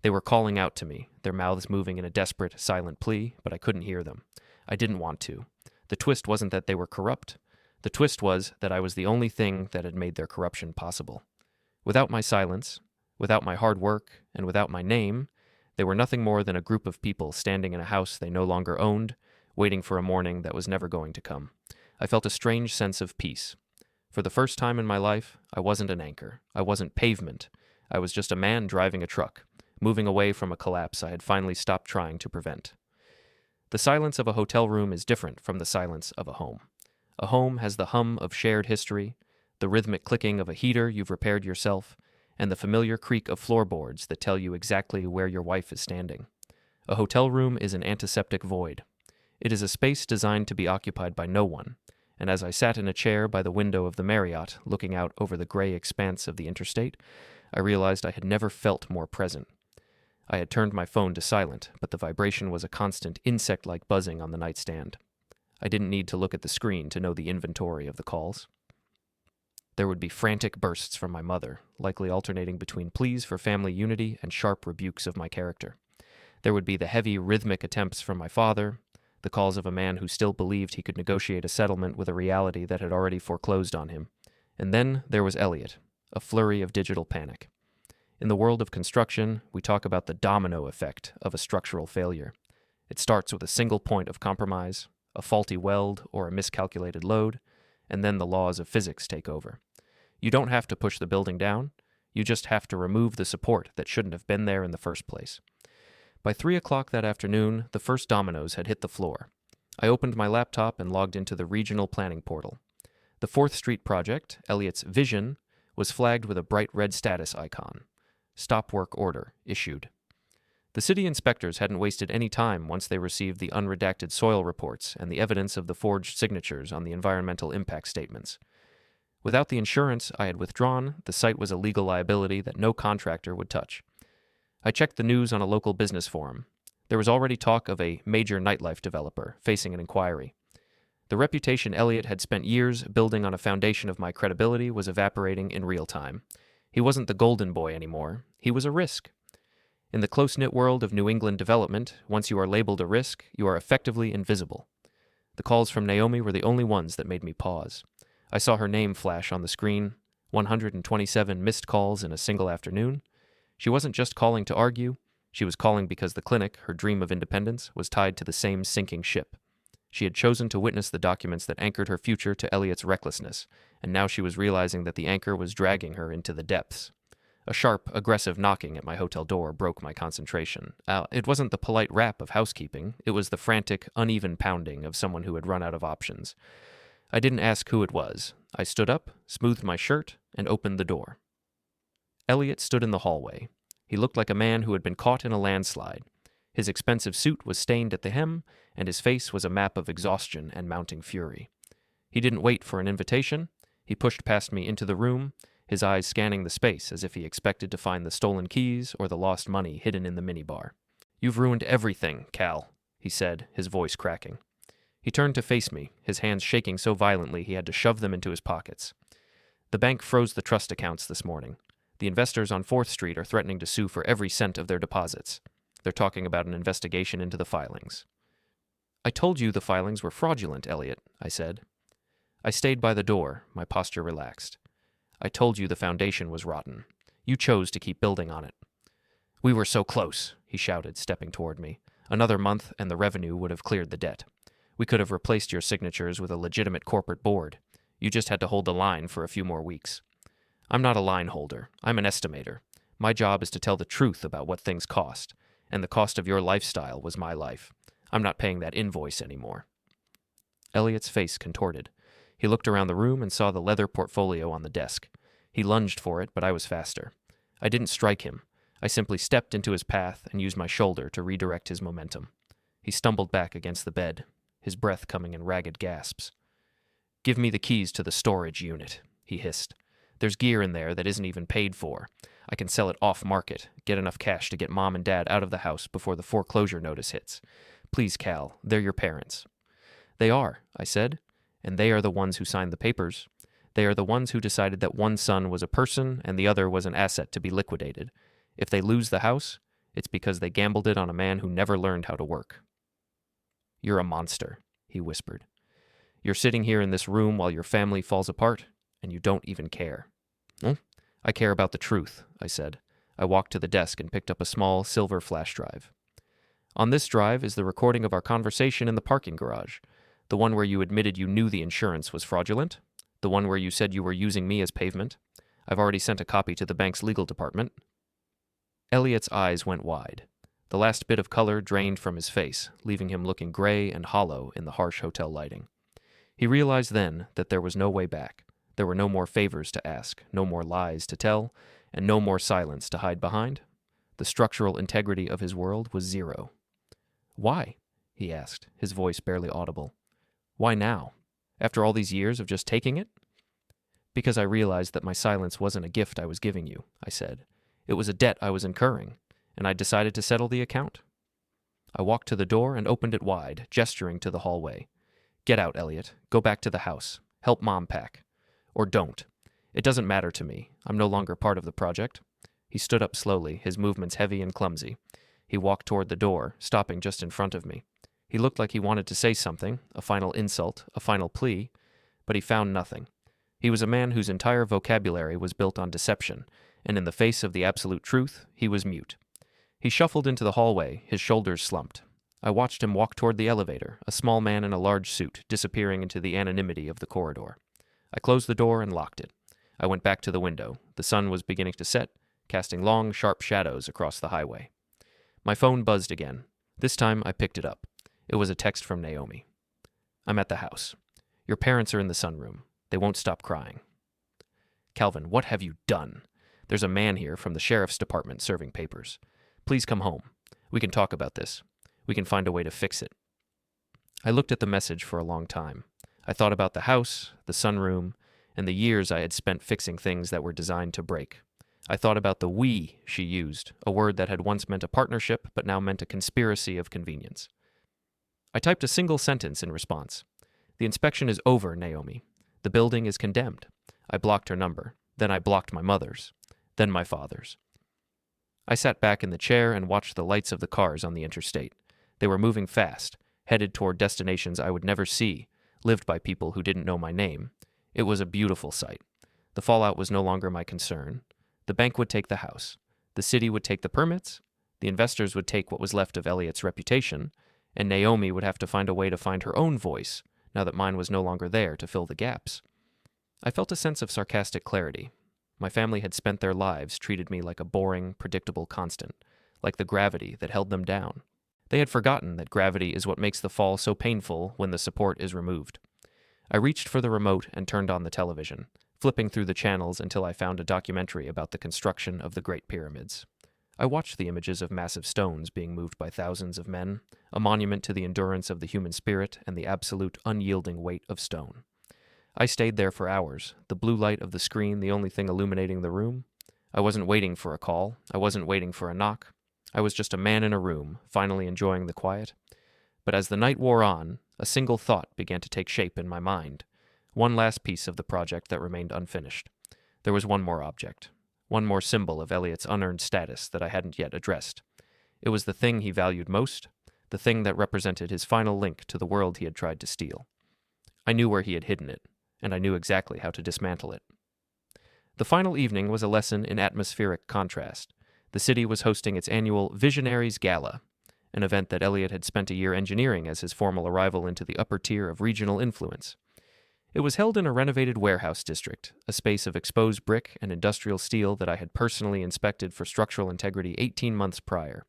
They were calling out to me, their mouths moving in a desperate, silent plea, but I couldn't hear them. I didn't want to. The twist wasn't that they were corrupt. The twist was that I was the only thing that had made their corruption possible. Without my silence, without my hard work, and without my name, they were nothing more than a group of people standing in a house they no longer owned, waiting for a morning that was never going to come. I felt a strange sense of peace. For the first time in my life, I wasn't an anchor. I wasn't pavement. I was just a man driving a truck, moving away from a collapse I had finally stopped trying to prevent. The silence of a hotel room is different from the silence of a home. A home has the hum of shared history, the rhythmic clicking of a heater you've repaired yourself, and the familiar creak of floorboards that tell you exactly where your wife is standing. A hotel room is an antiseptic void. It is a space designed to be occupied by no one, and as I sat in a chair by the window of the Marriott, looking out over the gray expanse of the interstate, I realized I had never felt more present. I had turned my phone to silent, but the vibration was a constant insect-like buzzing on the nightstand. I didn't need to look at the screen to know the inventory of the calls. There would be frantic bursts from my mother, likely alternating between pleas for family unity and sharp rebukes of my character. There would be the heavy, rhythmic attempts from my father, the calls of a man who still believed he could negotiate a settlement with a reality that had already foreclosed on him. And then there was Elliot, a flurry of digital panic. In the world of construction, we talk about the domino effect of a structural failure. It starts with a single point of compromise, a faulty weld or a miscalculated load, and then the laws of physics take over. You don't have to push the building down, you just have to remove the support that shouldn't have been there in the first place. By 3 o'clock that afternoon, the first dominoes had hit the floor. I opened my laptop and logged into the regional planning portal. The 4th Street project, Elliot's Vision, was flagged with a bright red status icon. Stop work order issued. The city inspectors hadn't wasted any time once they received the unredacted soil reports and the evidence of the forged signatures on the environmental impact statements. Without the insurance I had withdrawn, the site was a legal liability that no contractor would touch. I checked the news on a local business forum. There was already talk of a major nightlife developer facing an inquiry. The reputation Elliot had spent years building on a foundation of my credibility was evaporating in real time. He wasn't the golden boy anymore. He was a risk. In the close-knit world of New England development, once you are labeled a risk, you are effectively invisible. The calls from Naomi were the only ones that made me pause. I saw her name flash on the screen, 127 missed calls in a single afternoon. She wasn't just calling to argue, she was calling because the clinic, her dream of independence, was tied to the same sinking ship. She had chosen to witness the documents that anchored her future to Elliot's recklessness, and now she was realizing that the anchor was dragging her into the depths. A sharp, aggressive knocking at my hotel door broke my concentration. It wasn't the polite rap of housekeeping. It was the frantic, uneven pounding of someone who had run out of options. I didn't ask who it was. I stood up, smoothed my shirt, and opened the door. Elliot stood in the hallway. He looked like a man who had been caught in a landslide. His expensive suit was stained at the hem, and his face was a map of exhaustion and mounting fury. He didn't wait for an invitation. He pushed past me into the room, his eyes scanning the space as if he expected to find the stolen keys or the lost money hidden in the minibar. "You've ruined everything, Cal," he said, his voice cracking. He turned to face me, his hands shaking so violently he had to shove them into his pockets. "The bank froze the trust accounts this morning. The investors on 4th Street are threatening to sue for every cent of their deposits. They're talking about an investigation into the filings." "I told you the filings were fraudulent, Elliot," I said. I stayed by the door, my posture relaxed. "I told you the foundation was rotten. You chose to keep building on it." "We were so close," he shouted, stepping toward me. "Another month and the revenue would have cleared the debt. We could have replaced your signatures with a legitimate corporate board. You just had to hold the line for a few more weeks." "I'm not a line holder. I'm an estimator. My job is to tell the truth about what things cost, and the cost of your lifestyle was my life. I'm not paying that invoice anymore." Elliot's face contorted. He looked around the room and saw the leather portfolio on the desk. He lunged for it, but I was faster. I didn't strike him. I simply stepped into his path and used my shoulder to redirect his momentum. He stumbled back against the bed, his breath coming in ragged gasps. "Give me the keys to the storage unit," he hissed. "There's gear in there that isn't even paid for. I can sell it off-market, get enough cash to get Mom and Dad out of the house before the foreclosure notice hits. Please, Cal, they're your parents." "They are," I said, "and they are the ones who signed the papers. They are the ones who decided that one son was a person and the other was an asset to be liquidated. If they lose the house, it's because they gambled it on a man who never learned how to work." "You're a monster," he whispered. "You're sitting here in this room while your family falls apart, and you don't even care." "Well, I care about the truth," I said. I walked to the desk and picked up a small silver flash drive. "On this drive is the recording of our conversation in the parking garage. The one where you admitted you knew the insurance was fraudulent. The one where you said you were using me as pavement. I've already sent a copy to the bank's legal department." Elliot's eyes went wide. The last bit of color drained from his face, leaving him looking gray and hollow in the harsh hotel lighting. He realized then that there was no way back. There were no more favors to ask, no more lies to tell, and no more silence to hide behind. The structural integrity of his world was zero. "Why?" he asked, his voice barely audible. "Why now? After all these years of just taking it?" "Because I realized that my silence wasn't a gift I was giving you," I said. "It was a debt I was incurring, and I decided to settle the account." I walked to the door and opened it wide, gesturing to the hallway. "Get out, Elliot. Go back to the house. Help Mom pack. Or don't. It doesn't matter to me. I'm no longer part of the project." He stood up slowly, his movements heavy and clumsy. He walked toward the door, stopping just in front of me. He looked like he wanted to say something, a final insult, a final plea, but he found nothing. He was a man whose entire vocabulary was built on deception, and in the face of the absolute truth, he was mute. He shuffled into the hallway, his shoulders slumped. I watched him walk toward the elevator, a small man in a large suit, disappearing into the anonymity of the corridor. I closed the door and locked it. I went back to the window. The sun was beginning to set, casting long, sharp shadows across the highway. My phone buzzed again. This time I picked it up. It was a text from Naomi. "I'm at the house. Your parents are in the sunroom. They won't stop crying." "Calvin, what have you done? There's a man here from the sheriff's department serving papers. Please come home. We can talk about this. We can find a way to fix it." I looked at the message for a long time. I thought about the house, the sunroom, and the years I had spent fixing things that were designed to break. I thought about the "we" she used, a word that had once meant a partnership but now meant a conspiracy of convenience. I typed a single sentence in response. "The inspection is over, Naomi. The building is condemned." I blocked her number. Then I blocked my mother's. Then my father's. I sat back in the chair and watched the lights of the cars on the interstate. They were moving fast, headed toward destinations I would never see, lived by people who didn't know my name. It was a beautiful sight. The fallout was no longer my concern. The bank would take the house. The city would take the permits. The investors would take what was left of Elliot's reputation. and Naomi would have to find a way to find her own voice, now that mine was no longer there to fill the gaps. I felt a sense of sarcastic clarity. My family had spent their lives treated me like a boring, predictable constant, like the gravity that held them down. They had forgotten that gravity is what makes the fall so painful when the support is removed. I reached for the remote and turned on the television, flipping through the channels until I found a documentary about the construction of the Great Pyramids. I watched the images of massive stones being moved by thousands of men, a monument to the endurance of the human spirit and the absolute unyielding weight of stone. I stayed there for hours, the blue light of the screen the only thing illuminating the room. I wasn't waiting for a call. I wasn't waiting for a knock. I was just a man in a room, finally enjoying the quiet. But as the night wore on, a single thought began to take shape in my mind. One last piece of the project that remained unfinished. There was one more object. One more symbol of Elliot's unearned status that I hadn't yet addressed. It was the thing he valued most, the thing that represented his final link to the world he had tried to steal. I knew where he had hidden it, and I knew exactly how to dismantle it. The final evening was a lesson in atmospheric contrast. The city was hosting its annual Visionaries Gala, an event that Elliot had spent a year engineering as his formal arrival into the upper tier of regional influence. It was held in a renovated warehouse district, a space of exposed brick and industrial steel that I had personally inspected for structural integrity 18 months prior.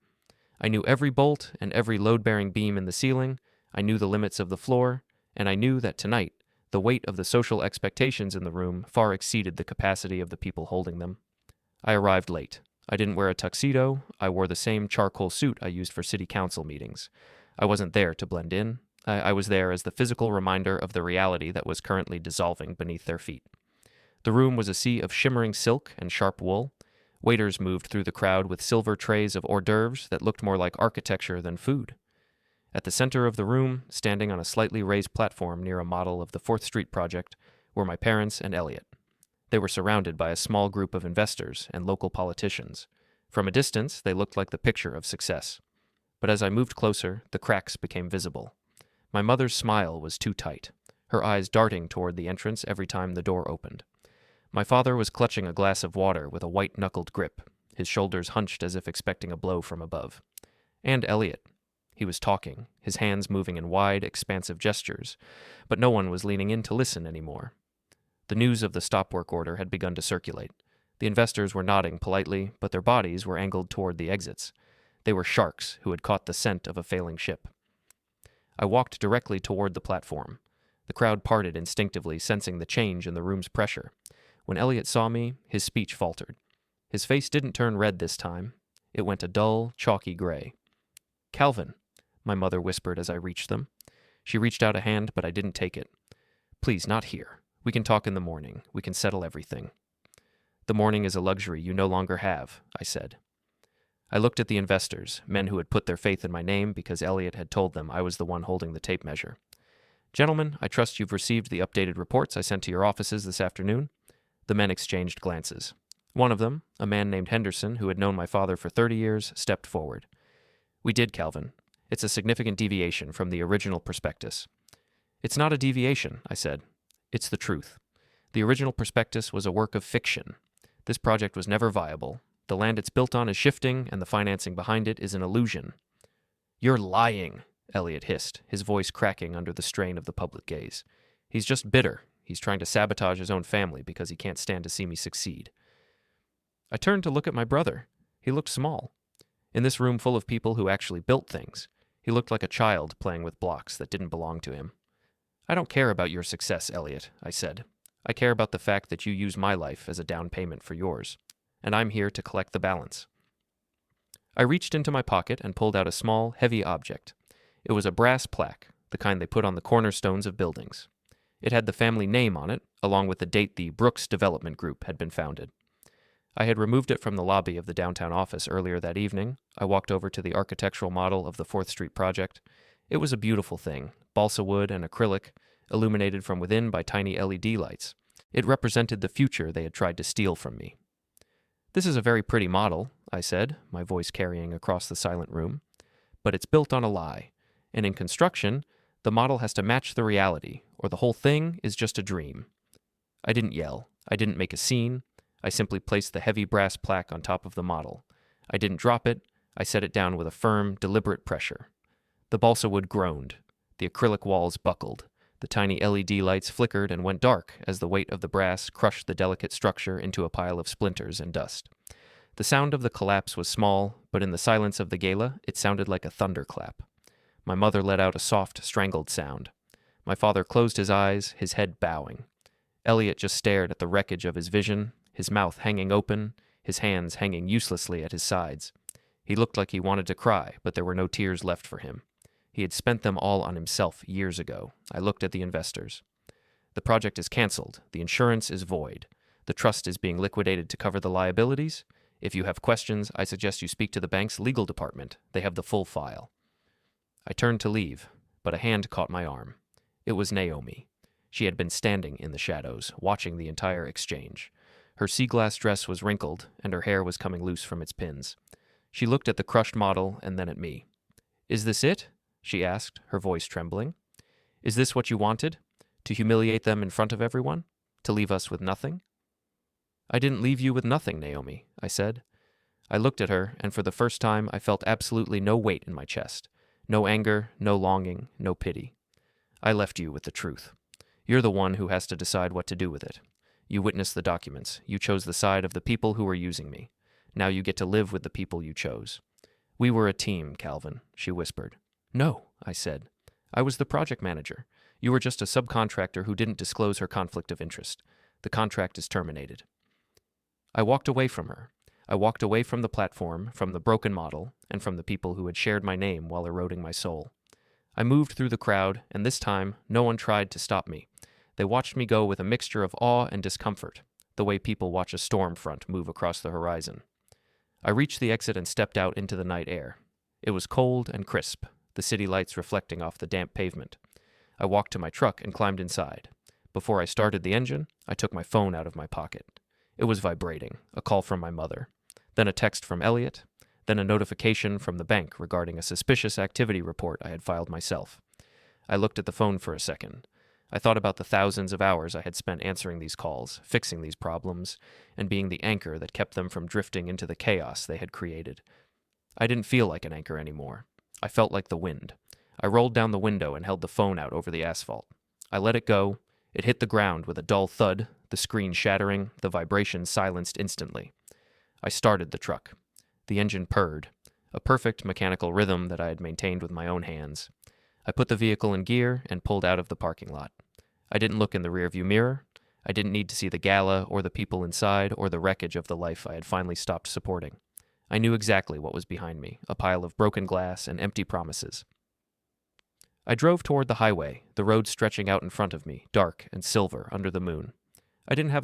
I knew every bolt and every load-bearing beam in the ceiling, I knew the limits of the floor, and I knew that tonight, the weight of the social expectations in the room far exceeded the capacity of the people holding them. I arrived late. I didn't wear a tuxedo. I wore the same charcoal suit I used for city council meetings. I wasn't there to blend in. I was there as the physical reminder of the reality that was currently dissolving beneath their feet. The room was a sea of shimmering silk and sharp wool. Waiters moved through the crowd with silver trays of hors d'oeuvres that looked more like architecture than food. At the center of the room, standing on a slightly raised platform near a model of the 4th Street project, were my parents and Elliot. They were surrounded by a small group of investors and local politicians. From a distance, they looked like the picture of success. But as I moved closer, the cracks became visible. My mother's smile was too tight, her eyes darting toward the entrance every time the door opened. My father was clutching a glass of water with a white-knuckled grip, his shoulders hunched as if expecting a blow from above. And Elliot. He was talking, his hands moving in wide, expansive gestures, but no one was leaning in to listen anymore. The news of the stop work order had begun to circulate. The investors were nodding politely, but their bodies were angled toward the exits. They were sharks who had caught the scent of a failing ship. I walked directly toward the platform. The crowd parted instinctively, sensing the change in the room's pressure. When Elliot saw me, his speech faltered. His face didn't turn red this time. It went a dull, chalky gray. "Calvin," my mother whispered as I reached them. She reached out a hand, but I didn't take it. "Please, not here. We can talk in the morning. We can settle everything." "The morning is a luxury you no longer have," I said. I looked at the investors, men who had put their faith in my name because Elliot had told them I was the one holding the tape measure. "Gentlemen, I trust you've received the updated reports I sent to your offices this afternoon." The men exchanged glances. One of them, a man named Henderson, who had known my father for 30 years, stepped forward. "We did, Calvin. It's a significant deviation from the original prospectus." "It's not a deviation," I said. "It's the truth. The original prospectus was a work of fiction. This project was never viable. The land it's built on is shifting, and the financing behind it is an illusion." "You're lying," Elliot hissed, his voice cracking under the strain of the public gaze. "He's just bitter. He's trying to sabotage his own family because he can't stand to see me succeed." I turned to look at my brother. He looked small. In this room full of people who actually built things, he looked like a child playing with blocks that didn't belong to him. "I don't care about your success, Elliot," I said. "I care about the fact that you use my life as a down payment for yours. And I'm here to collect the balance." I reached into my pocket and pulled out a small, heavy object. It was a brass plaque, the kind they put on the cornerstones of buildings. It had the family name on it, along with the date the Brooks Development Group had been founded. I had removed it from the lobby of the downtown office earlier that evening. I walked over to the architectural model of the 4th Street project. It was a beautiful thing, balsa wood and acrylic, illuminated from within by tiny LED lights. It represented the future they had tried to steal from me. "This is a very pretty model," I said, my voice carrying across the silent room. "But it's built on a lie. And in construction, the model has to match the reality, or the whole thing is just a dream." I didn't yell. I didn't make a scene. I simply placed the heavy brass plaque on top of the model. I didn't drop it. I set it down with a firm, deliberate pressure. The balsa wood groaned. The acrylic walls buckled. The tiny LED lights flickered and went dark as the weight of the brass crushed the delicate structure into a pile of splinters and dust. The sound of the collapse was small, but in the silence of the gala, it sounded like a thunderclap. My mother let out a soft, strangled sound. My father closed his eyes, his head bowing. Elliot just stared at the wreckage of his vision, his mouth hanging open, his hands hanging uselessly at his sides. He looked like he wanted to cry, but there were no tears left for him. He had spent them all on himself years ago. I looked at the investors. The project is canceled. The insurance is void. The trust is being liquidated to cover the liabilities. If you have questions, I suggest you speak to the bank's legal department. They have the full file. I turned to leave, but a hand caught my arm. It was Naomi. She had been standing in the shadows, watching the entire exchange. Her sea glass dress was wrinkled, and her hair was coming loose from its pins. She looked at the crushed model and then at me. "Is this it?" she asked, her voice trembling. "Is this what you wanted? To humiliate them in front of everyone? To leave us with nothing?" "I didn't leave you with nothing, Naomi," I said. I looked at her, and for the first time I felt absolutely no weight in my chest. No anger, no longing, no pity. "I left you with the truth. You're the one who has to decide what to do with it. You witnessed the documents. You chose the side of the people who were using me. Now you get to live with the people you chose." "We were a team, Calvin," she whispered. "No," I said. "I was the project manager. You were just a subcontractor who didn't disclose her conflict of interest. The contract is terminated." I walked away from her. I walked away from the platform, from the broken model, and from the people who had shared my name while eroding my soul. I moved through the crowd, and this time, no one tried to stop me. They watched me go with a mixture of awe and discomfort, the way people watch a storm front move across the horizon. I reached the exit and stepped out into the night air. It was cold and crisp, the city lights reflecting off the damp pavement. I walked to my truck and climbed inside. Before I started the engine, I took my phone out of my pocket. It was vibrating, a call from my mother. Then a text from Elliot. Then a notification from the bank regarding a suspicious activity report I had filed myself. I looked at the phone for a second. I thought about the thousands of hours I had spent answering these calls, fixing these problems, and being the anchor that kept them from drifting into the chaos they had created. I didn't feel like an anchor anymore. I felt like the wind. I rolled down the window and held the phone out over the asphalt. I let it go. It hit the ground with a dull thud, the screen shattering, the vibration silenced instantly. I started the truck. The engine purred, a perfect mechanical rhythm that I had maintained with my own hands. I put the vehicle in gear and pulled out of the parking lot. I didn't look in the rearview mirror. I didn't need to see the gala or the people inside or the wreckage of the life I had finally stopped supporting. I knew exactly what was behind me, a pile of broken glass and empty promises. I drove toward the highway, the road stretching out in front of me, dark and silver under the moon. I didn't have a